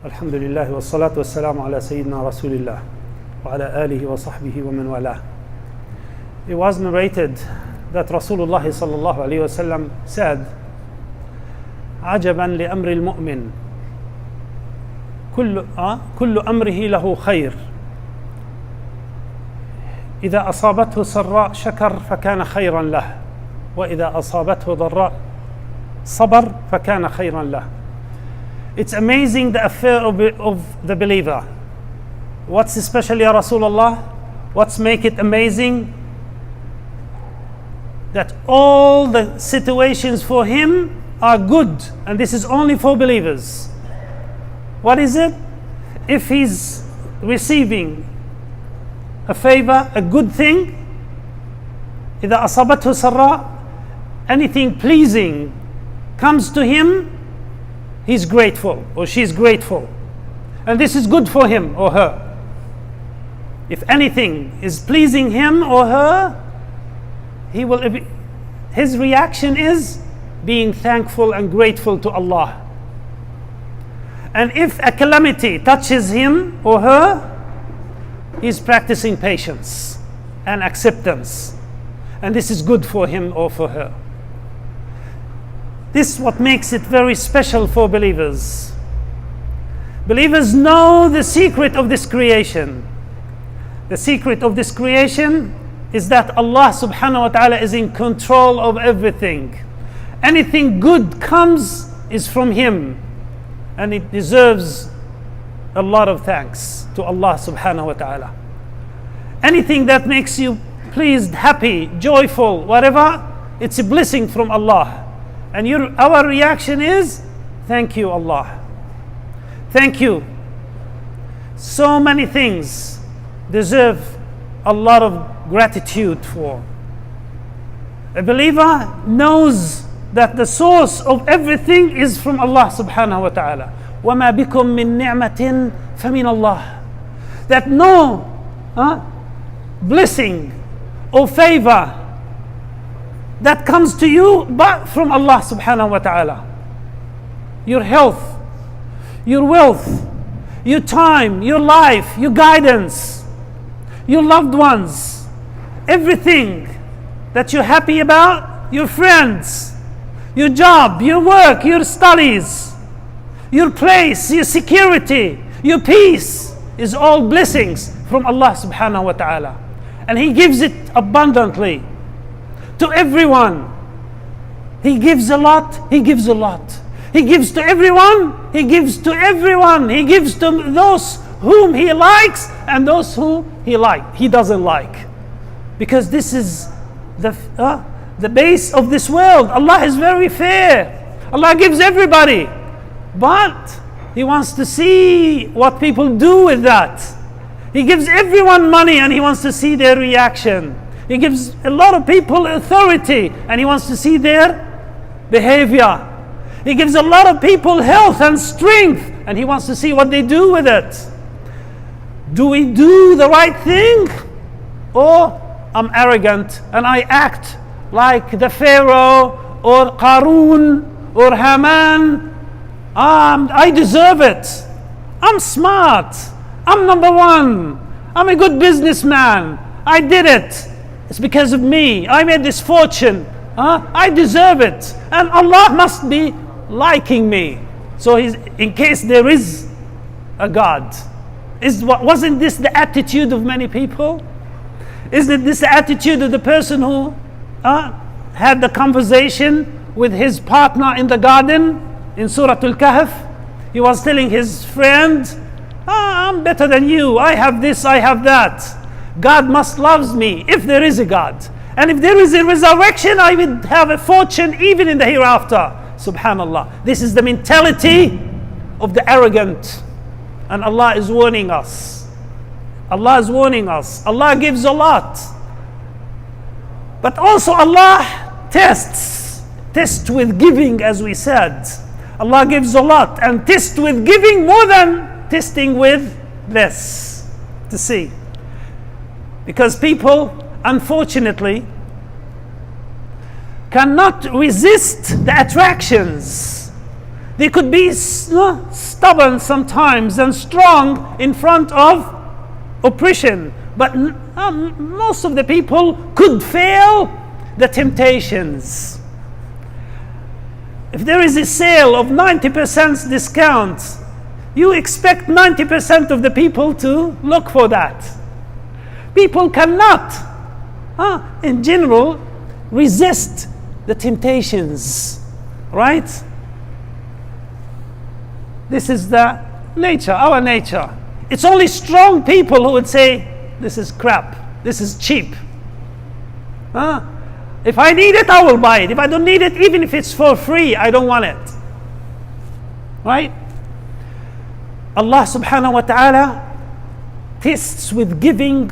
Alhamdulillah wa salatu wa salamu ala Sayyidina Rasulillah wa ala alihi wa sahbihi wa man wala. It was narrated that Rasulullah sallallahu alayhi wa sallam said, عجبا لأمر المؤمن كل أمره له خير إذا أصابته سراء شكر فكان خيرا له وإذا أصابته ضراء صبر فكان خيرا له. It's amazing the affair of the believer. What's especially ya Rasulullah? What's make it amazing? That all the situations for him are good, and this is only for believers. What is it? If he's receiving a favor, a good thing, إذا أصابته سراء, anything pleasing comes to him, he's grateful or she's grateful, and this is good for him or her. If anything is pleasing him or her, his reaction is being thankful and grateful to Allah. And if a calamity touches him or her, he's practicing patience and acceptance, and this is good for him or for her. This is what makes it very special for believers. Believers know the secret of this creation. The secret of this creation is that Allah subhanahu wa ta'ala is in control of everything. Anything good comes is from Him, and it deserves a lot of thanks to Allah subhanahu wa ta'ala. Anything that makes you pleased, happy, joyful, whatever, it's a blessing from Allah. And our reaction is, thank you Allah. Thank you. So many things deserve a lot of gratitude for. A believer knows that the source of everything is from Allah subhanahu wa ta'ala. وَمَا بِكُم مِّن نِعْمَةٍ فَمِنَ اللَّهِ. That no blessing or favor that comes to you but from Allah subhanahu wa ta'ala. Your health, your wealth, your time, your life, your guidance, your loved ones, everything that you're happy about, your friends, your job, your work, your studies, your place, your security, your peace is all blessings from Allah subhanahu wa ta'ala. And He gives it abundantly to everyone. He gives a lot, He gives a lot. He gives to everyone, He gives to everyone. He gives to those whom He likes and those who He doesn't like. Because this is the base of this world. Allah is very fair. Allah gives everybody. But He wants to see what people do with that. He gives everyone money and He wants to see their reaction. He gives a lot of people authority and He wants to see their behavior. He gives a lot of people health and strength and He wants to see what they do with it. Do we do the right thing? Or I'm arrogant and I act like the Pharaoh or Qarun or Haman. I deserve it. I'm smart. I'm number one. I'm a good businessman. I did it. It's because of me. I made this fortune. I deserve it. And Allah must be liking me. So in case there is a God, wasn't this the attitude of many people? Isn't this the attitude of the person who had the conversation with his partner in the garden in Surah Al-Kahf? He was telling his friend, I'm better than you. I have this, I have that. God must love me if there is a God. And if there is a resurrection, I will have a fortune even in the hereafter. Subhanallah. This is the mentality of the arrogant. And Allah is warning us. Allah is warning us. Allah gives a lot. But also Allah tests with giving, as we said. Allah gives a lot and tests with giving more than testing with less. To see. Because people, unfortunately, cannot resist the attractions They could be stubborn sometimes and strong in front of oppression. But most of the people could fail the temptations. If there is a sale of 90% discount, you expect 90% of the people to look for that. People cannot, in general, resist the temptations, right? This is the nature, our nature. It's only strong people who would say, this is crap, this is cheap. If I need it, I will buy it. If I don't need it, even if it's for free, I don't want it. Right? Allah subhanahu wa ta'ala tests with giving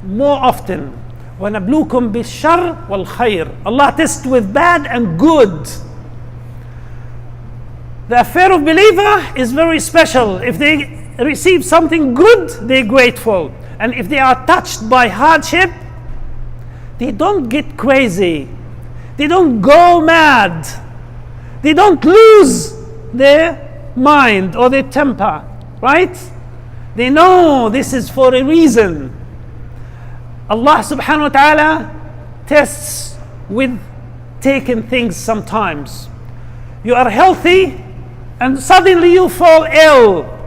more often. وَنَبْلُوكُمْ بِالشَّرِّ وَالْخَيْرِ. Allah tests with bad and good. The affair of believer is very special. If they receive something good, they're grateful. And if they are touched by hardship, they don't get crazy. They don't go mad. They don't lose their mind or their temper, right? They know this is for a reason. Allah subhanahu wa ta'ala tests with taking things sometimes. You are healthy and suddenly you fall ill.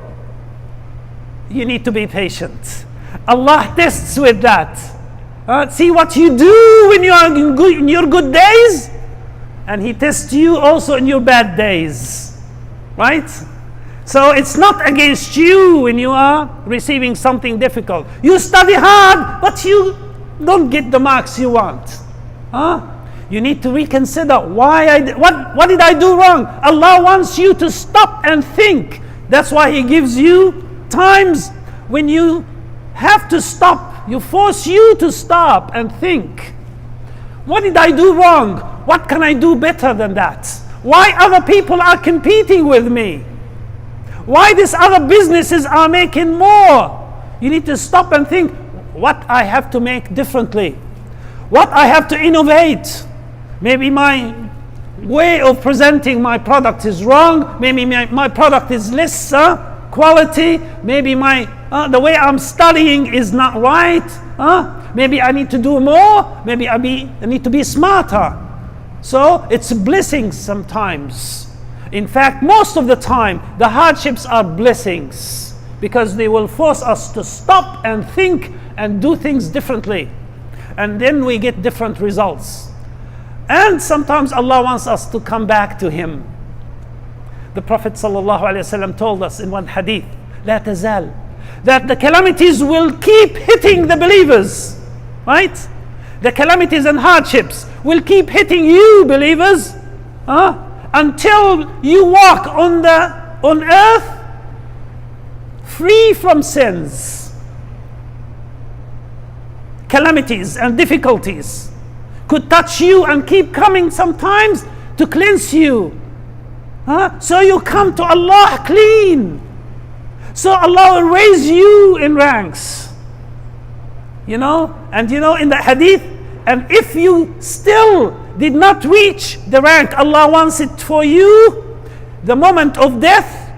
You need to be patient. Allah tests with that. See what you do when you are in your good days, and He tests you also in your bad days, right? So it's not against you when you are receiving something difficult. You study hard, but you don't get the marks you want. You need to reconsider what did I do wrong? Allah wants you to stop and think. That's why He gives you times when you have to stop. You force you to stop and think. What did I do wrong? What can I do better than that? Why other people are competing with me? Why these other businesses are making more? You need to stop and think what I have to make differently. What I have to innovate. Maybe my way of presenting my product is wrong. Maybe my product is less quality. Maybe the way I'm studying is not right. Maybe I need to do more. Maybe I need to be smarter. So it's blessings sometimes. In fact, most of the time, the hardships are blessings because they will force us to stop and think and do things differently. And then we get different results. And sometimes Allah wants us to come back to Him. The Prophet ﷺ told us in one hadith, لا تزال, that the calamities will keep hitting the believers, right? The calamities and hardships will keep hitting you, believers, until you walk on earth free from sins. Calamities and difficulties could touch you and keep coming sometimes to cleanse you. So you come to Allah clean. So Allah will raise you in ranks. And in the hadith, and if you still did not reach the rank Allah wants it for you, the moment of death,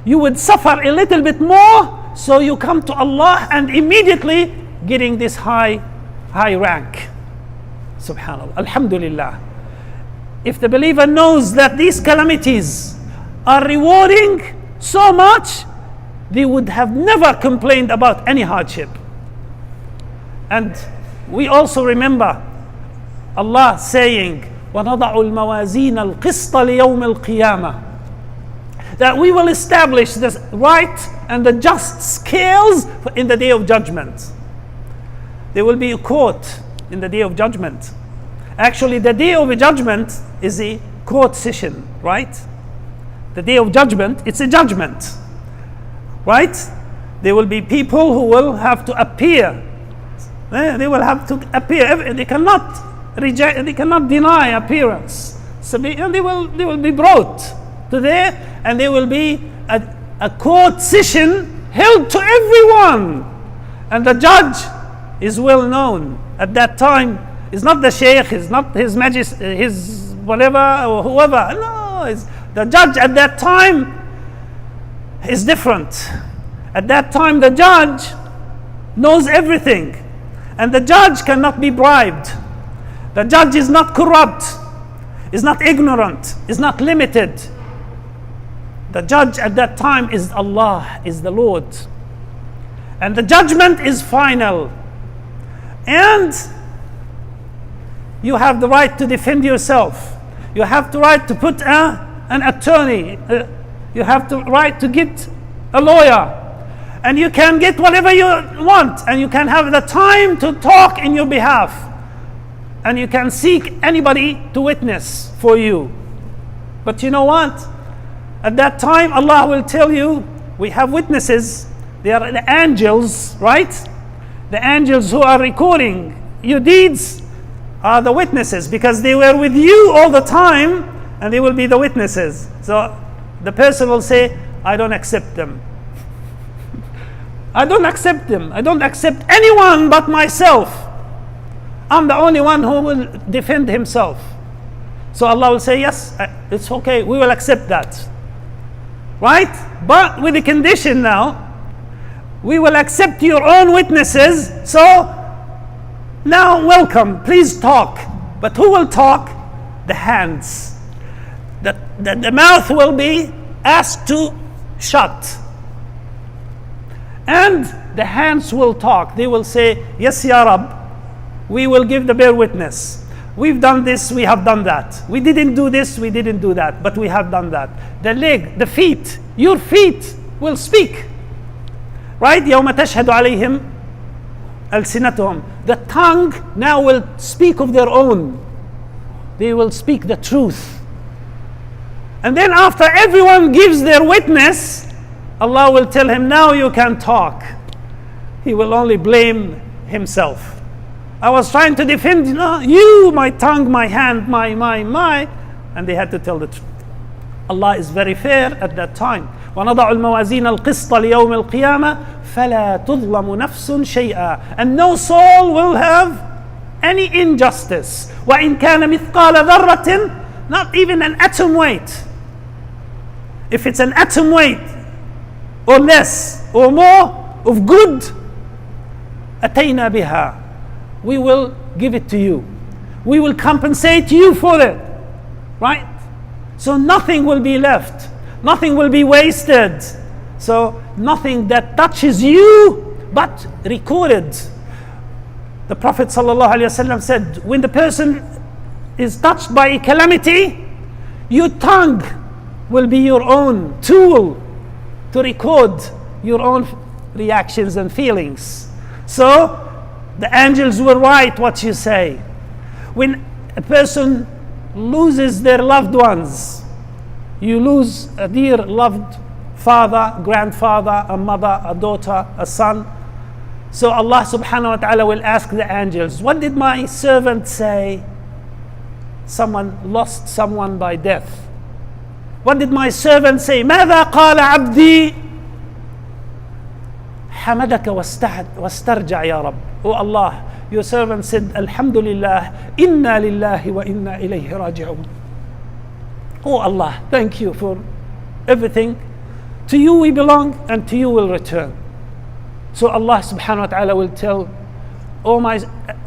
you would suffer a little bit more, so you come to Allah and immediately getting this high rank. Subhanallah. Alhamdulillah. If the believer knows that these calamities are rewarding so much, they would have never complained about any hardship. And we also remember Allah saying, وَنَضَعُ الْمَوَازِينَ الْقِسْطَ لِيَوْمِ الْقِيَامَةِ, that we will establish the right and the just scales in the day of judgment. There will be a court in the day of judgment. Actually, the day of judgment is a court session, right? The day of judgment, it's a judgment, right? There will be people who will have to appear. They will have to appear. They cannot reject. They cannot deny appearance. So they will be brought to there, and there will be a court session held to everyone, and the judge is well known at that time. It's not the Sheikh, it's not his majesty, his whatever or whoever. No, The judge at that time is different. At that time, the judge knows everything, and the judge cannot be bribed. The judge is not corrupt, is not ignorant, is not limited. The judge at that time is Allah, is the Lord. And the judgment is final. And you have the right to defend yourself. You have the right to put an attorney. You have the right to get a lawyer. And you can get whatever you want. And you can have the time to talk in your behalf. And you can seek anybody to witness for you. But you know what? At that time, Allah will tell you, we have witnesses. They are the angels, right? The angels who are recording your deeds are the witnesses, because they were with you all the time, and they will be the witnesses. So the person will say, I don't accept them. I don't accept them. I don't accept anyone but myself. I'm the only one who will defend himself. So Allah will say, yes, it's okay, we will accept that. Right? But with the condition now, we will accept your own witnesses. So now welcome, please talk. But who will talk? The hands. The mouth will be asked to shut. And the hands will talk. They will say, yes, Ya Rab, we will give the bear witness. We've done this, we have done that. We didn't do this, we didn't do that, but we have done that. The leg, the feet, your feet will speak. Right? يوم تشهد عليهم ألسنتهم. The tongue now will speak of their own. They will speak the truth. And then after everyone gives their witness, Allah will tell him, now you can talk. He will only blame himself. I was trying to defend you, my tongue, my hand, my. And they had to tell the truth. Allah is very fair at that time. وَنَضَعُ الْمَوَازِينَ الْقِسْطَ لِيَوْمِ الْقِيَامَةِ فَلَا تُظْلَمُ نَفْسٌ شَيْئًا. And no soul will have any injustice. وَإِنْ كَانَ مِثْقَالَ ذَرَّةٍ. Not even an atom weight. If it's an atom weight, or less, or more, of good, أَتَيْنَا بِهَا. We will give it to you. We will compensate you for it. Right? So nothing will be left. Nothing will be wasted. So nothing that touches you but recorded. The Prophet ﷺ said, when the person is touched by a calamity, your tongue will be your own tool to record your own reactions and feelings. So the angels will write what you say. When a person loses their loved ones, you lose a dear loved father, grandfather, a mother, a daughter, a son. So Allah subhanahu wa ta'ala will ask the angels, what did my servant say? Someone lost someone by death. What did my servant say? ماذا قال عبدي حمدك واسترجع يا رب. Oh Allah, your servant said, Alhamdulillah, inna lillahi wa inna ilayhi raji'un. Oh Allah, thank you for everything. To you we belong, and to you will return. So Allah subhanahu wa ta'ala will tell all my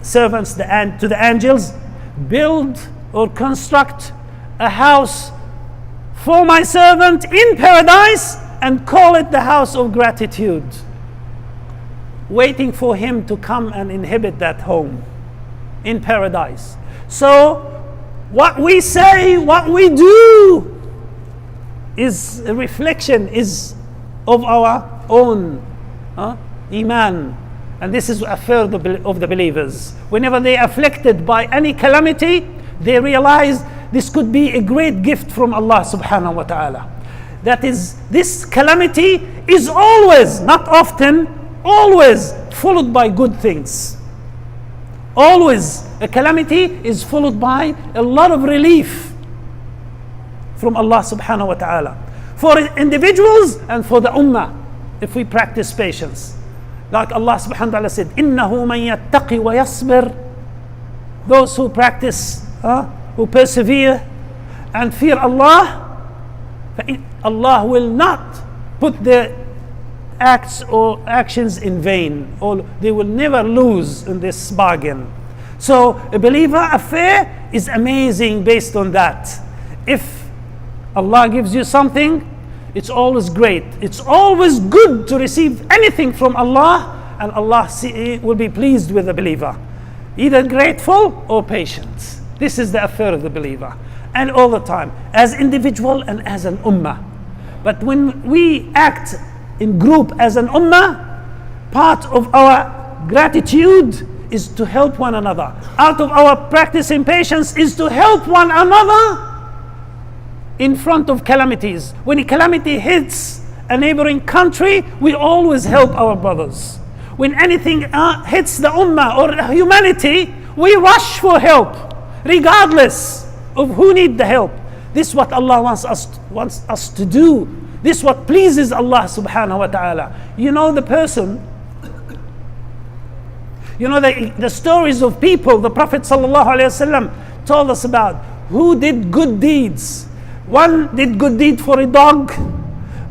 servants to the angels, build or construct a house for my servant in paradise and call it the house of gratitude, waiting for him to come and inhabit that home in paradise. So what we say, what we do is a reflection is of our own iman. And this is a third of the believers. Whenever they are afflicted by any calamity, they realize this could be a great gift from Allah subhanahu wa ta'ala. That is, this calamity is always, not often, always followed by good things. Always a calamity is followed by a lot of relief from Allah subhanahu wa ta'ala, for individuals and for the ummah, if we practice patience. Like Allah subhanahu wa ta'ala said, إِنَّهُ مَنْ يَتَّقِ وَيَصْبِرْ. Those who practice, who persevere and fear Allah, Allah will not put their acts or actions in vain, or they will never lose in this bargain. So a believer affair is amazing based on that. If Allah gives you something, it's always great. It's always good to receive anything from Allah, and Allah will be pleased with the believer, either grateful or patient. This is the affair of the believer, and all the time, as individual and as an ummah. But when we act in group as an ummah, part of our gratitude is to help one another. Out of our practice in patience is to help one another in front of calamities. When a calamity hits a neighboring country, we always help our brothers. When anything hits the ummah or humanity, we rush for help, regardless of who needs the help. This is what Allah wants us to do. This is what pleases Allah subhanahu wa ta'ala. You know the person, you know the stories of people the Prophet sallallahu alaihi wasallam told us about, who did good deeds. One did good deed for a dog,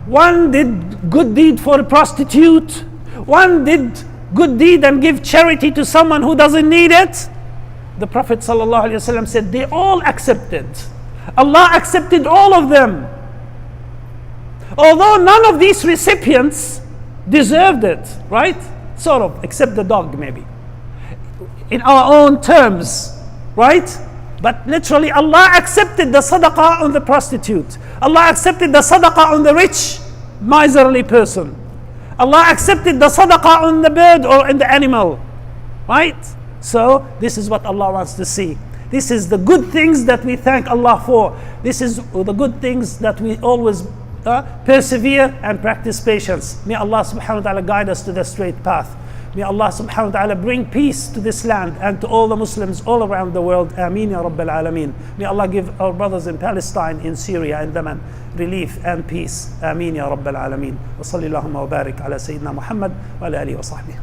one did good deed for a prostitute, one did good deed and give charity to someone who doesn't need it. The Prophet sallallahu alaihi wasallam said they all accepted. Allah accepted all of them. Although none of these recipients deserved it, right? Sort of, except the dog maybe. In our own terms, right? But literally Allah accepted the sadaqah on the prostitute. Allah accepted the sadaqah on the rich, miserly person. Allah accepted the sadaqah on the bird or in the animal, right? So this is what Allah wants to see. This is the good things that we thank Allah for. This is the good things that we always persevere and practice patience. May Allah subhanahu wa ta'ala guide us to the straight path. May Allah subhanahu wa ta'ala bring peace to this land and to all the Muslims all around the world. Ameen ya Rabbil Alameen. May Allah give our brothers in Palestine, in Syria and Yemen relief and peace. Ameen ya Rabbil Alameen. Wa sallallahu wa barik ala Sayyidina Muhammad wa ala alihi wa sahbihi.